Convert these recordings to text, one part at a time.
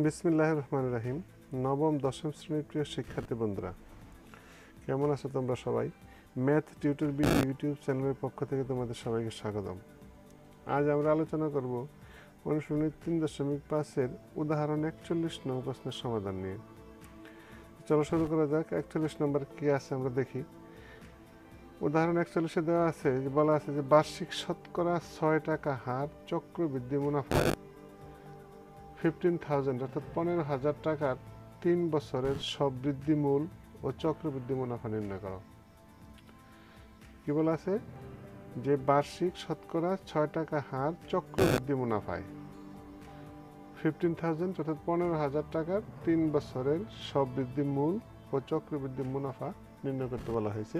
বিসমিল্লাহির রহমানির রহিম। নবম দশম শ্রেণীর প্রিয় শিক্ষার্থী বন্ধুরা, কেমন আছো তোমরা সবাই? ম্যাথ টিউটর বিডি ইউটিউব চ্যানেলের পক্ষ থেকে তোমাদের সবাইকে স্বাগতম। আজ আমরা আলোচনা করব অনুশীলনী 3.5-এর উদাহরণ 41 নং প্রশ্নের সমাধান নিয়ে। চলো শুরু করা যাক। 41 নম্বর কি আছে আমরা দেখি। উদাহরণ 41-এ দেওয়া আছে, বলা আছে যে বার্ষিক শতকরা 6 টাকা হার চক্রবৃদ্ধি মুনাফায় 15,000 অর্থাৎ 15,000 টাকার 3 বছরের সবৃদ্ধি মূল ও চক্রবৃদ্ধি মুনাফা নির্ণয় করো। কি বলা আছে যে বার্ষিক শতকরা 6 টাকা হার চক্রবৃদ্ধি মুনাফায় 15,000 অর্থাৎ 15,000 টাকার 3 বছরের সবৃদ্ধি মূল ও চক্রবৃদ্ধি মুনাফা নির্ণয় করতে বলা হয়েছে।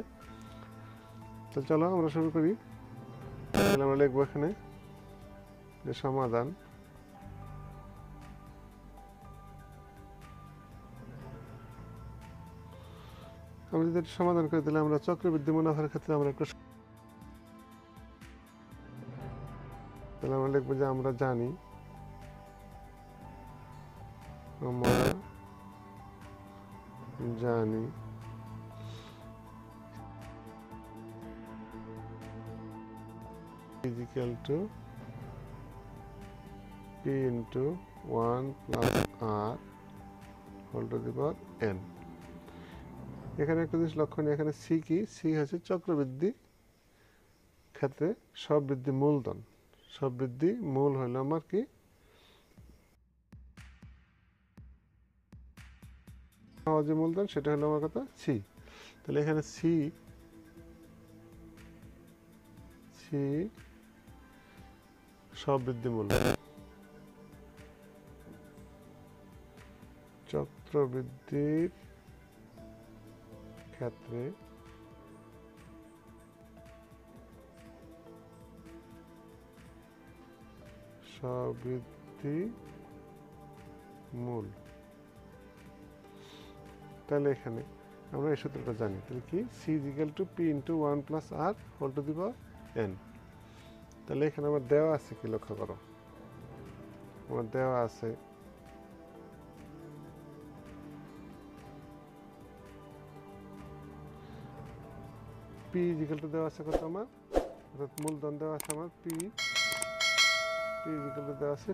তো চলো আমরা শুরু করি। তাহলে আমরা লিখবো এখানে যে সমাধান। আমরা যদি এটা সমাধান করে দিলে আমরা চক্রবৃদ্ধি মুনাফার ক্ষেত্রে আমরা একটু তাহলে আমরা লিখবো যে আমরা জানি equal to p into 1 plus r whole to the power n। এখানে একটা জিনিস লক্ষণীয়, এখানে সি কি? সি হচ্ছে চক্রবৃদ্ধি ক্ষেত্রে সবৃদ্ধি মূলধন। সবৃদ্ধি মূল হইল আমার কি? যে মূলধন সেটা হলো আমার কথা সি। তাহলে এখানে সি সবৃদ্ধি মূল, চক্রবৃদ্ধির ক্ষেত্রে সবৃদ্ধি মূল। তাহলে এখানে আমরা এই সূত্রটা জানি। তাহলে কি? C is equal to P into 1 plus R whole to the power N. তাহলে এখানে আমার দেওয়া আছে কি? লক্ষ্য করো, আমার দেওয়া আছে পি ইজ ইকুয়াল টু দেওয়া আছে কত আমার? অর্থাৎ মূলধন দেওয়া আছে আমার পি ইজ ইকুয়াল টু দেওয়া আছে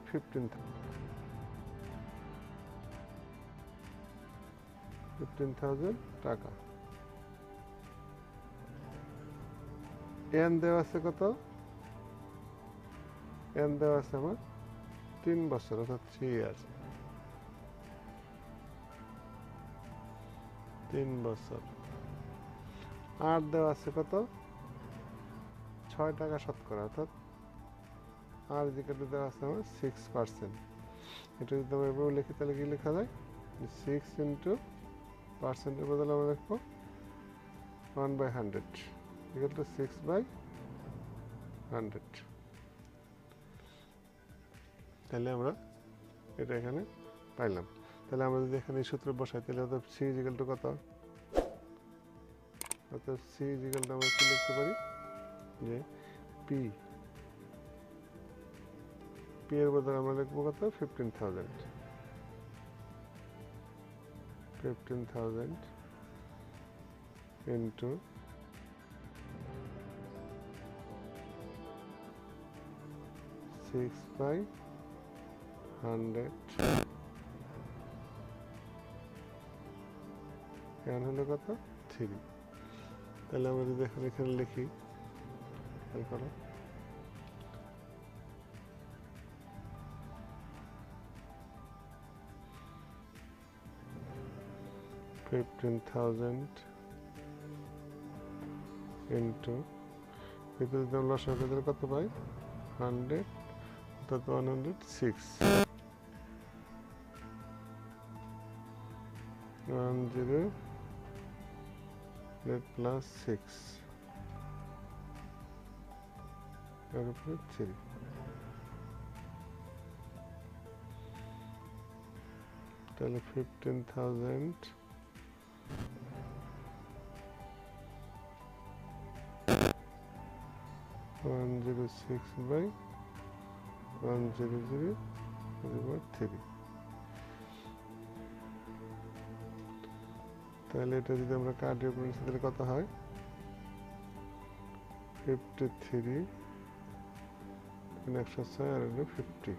15,000 টাকা। এন দেওয়া আছে কত? এন দেওয়া আছে আমার 3 বছর অর্থাৎ 3 ইয়ার্স। 3 বছর। আর দেওয়া আছে কত? 6 টাকা শতকরা অর্থাৎ আর যেটা দেওয়া আছে আমার 6%। এটা যদি আমরা এভাবে লিখি তাহলে কি লেখা যায়? 6 ইন্টু পার্সেন্টের বদলে আমরা লিখবো 1/100 ইকুয়াল টু 6/100। তাহলে আমরা এটা এখানে পাইলাম। তাহলে আমরা যদি এখানে এই সূত্র বসাই তাহলে অর্থাৎ সি ইজ ইকুয়াল টু কত? অর্থাৎ সি ইজ ইকুয়াল টু আমরা কি লিখতে পারি যে পি এর বদলে আমরা লিখবো কত? 15,000 ইন্টু 6/100 এন হলো কত? 3। তাহলে আমরা যদি এখানে লিখি, খেয়াল করো, $15,000 ইন্টু ভিতরে লসাগু দিলে কত পাই? 100 অর্থাৎ 106। 100 প্লাস 6 এর উপরে 3। তাহলে 15,000 106/100 3। তাহলে এটা যদি আমরা কাটিয়ে উপরে নিচে দিলে কত হয় 53 106 আর হলো 50।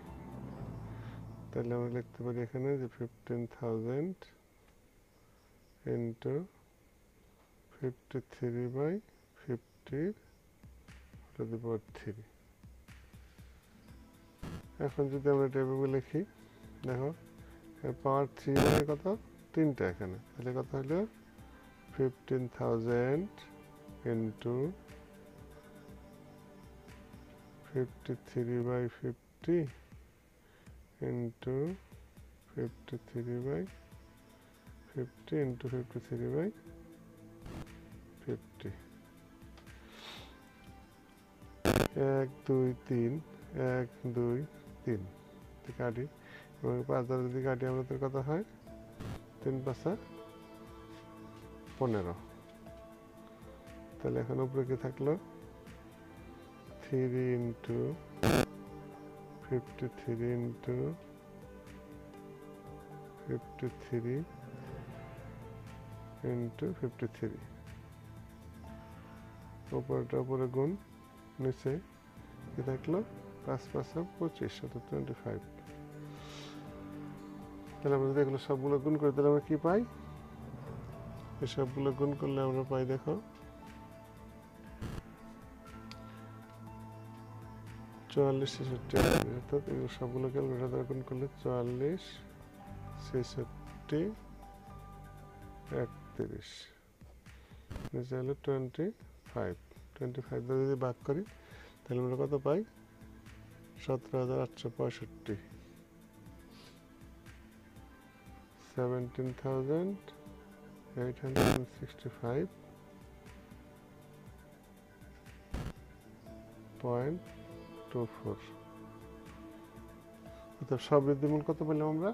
তাহলে আমরা লিখতে পারি এখানে যে 15,000 ইন্টু 53/50 3। এখন যদি আমরা এটা এভাবে লিখি, দেখো পাওয়ার 3 মানে কত 3টা এখানে, তাহলে কত হলো 15,000 ইন্টু 53/50 ইন্টু 53/50 ইন্টু 53/50। 1 2 3 1 2 3 কাটি এবং 5 দ্বারা যদি কাটি আমাদের কত হয় 3 5 15। তাহলে এখন উপরে কি থাকলো 3 ইন্টু 53 ইন্টু 53 ইন্টু 53। উপরটা উপরে গুণ, নিচে কি থাকলো 5 5 25 অর্থাৎ 25। তাহলে আমরা যদি এগুলো সবগুলো গুণ করি তাহলে আমরা কি পাই, এই সবগুলো গুণ করলে আমরা পাই দেখো 44 66 অর্থাৎ এগুলো সবগুলো ক্যালকুলেটর দ্বারা গুণ করলে 44 66 31 নিচে হলো 25 দ্বারা যদি ভাগ করি তাহলে আমরা কত পাই 17,865 17,865.24। অর্থাৎ সবৃদ্ধিমূল কত পেলাম আমরা,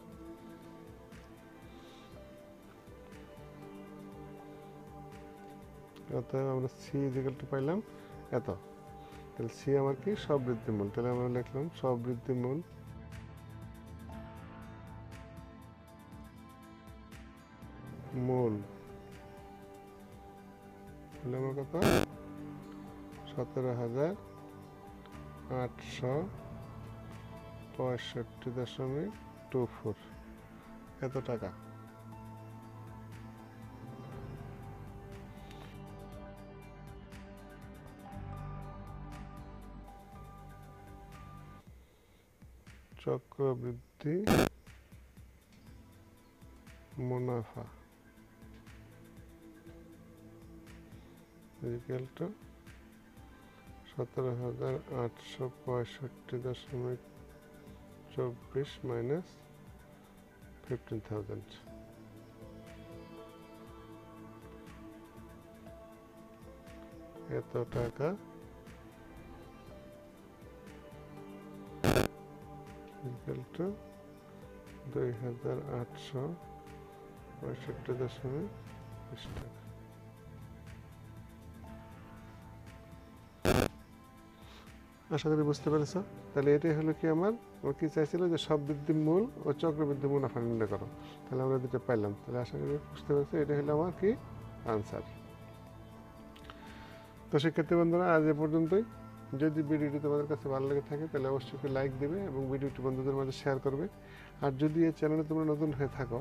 অর্থাৎ আমরা সি ইকুয়াল টু পাইলাম এত। তাহলে সি আমার কি সবৃদ্ধিমূল, তাহলে আমরা লিখলাম সবৃদ্ধিমূল মূল হলো আমার কত 17,865.24 এত টাকা। চক্রবৃদ্ধি মুনাফা ইকুয়াল টু 17,865.24 মাইনাস 15,000। এত টাকা ইকুয়াল টু 2,865.20 টাকা। আশা করি বুঝতে পেরেছ। তাহলে এটাই হলো কি আমার কি চাইছিল যে সববৃদ্ধি মূল ও চক্রবৃদ্ধি মুনাফা নির্ণয় করো, তাহলে আমরা দুটো পাইলাম। তাহলে আশা করি বুঝতে পেরেছো, এটা হলো আমার কি আনসার। তো শিক্ষার্থী বন্ধুরা আজ এ পর্যন্তই। যদি ভিডিওটি তোমাদের কাছে ভালো লেগে থাকে তাহলে অবশ্যই লাইক দেবে এবং ভিডিওটি বন্ধুদের মাঝে শেয়ার করবে। আর যদি এই চ্যানেলে তোমরা নতুন হয়ে থাকো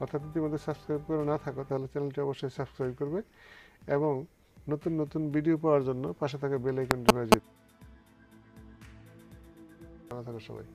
অর্থাৎ ইতিমধ্যে সাবস্ক্রাইব করে না থাকো তাহলে চ্যানেলটি অবশ্যই সাবস্ক্রাইব করবে এবং নতুন নতুন ভিডিও পাওয়ার জন্য পাশে থাকা বেল আইকনটি বাজিয়ে ভালো থাকো সবাই।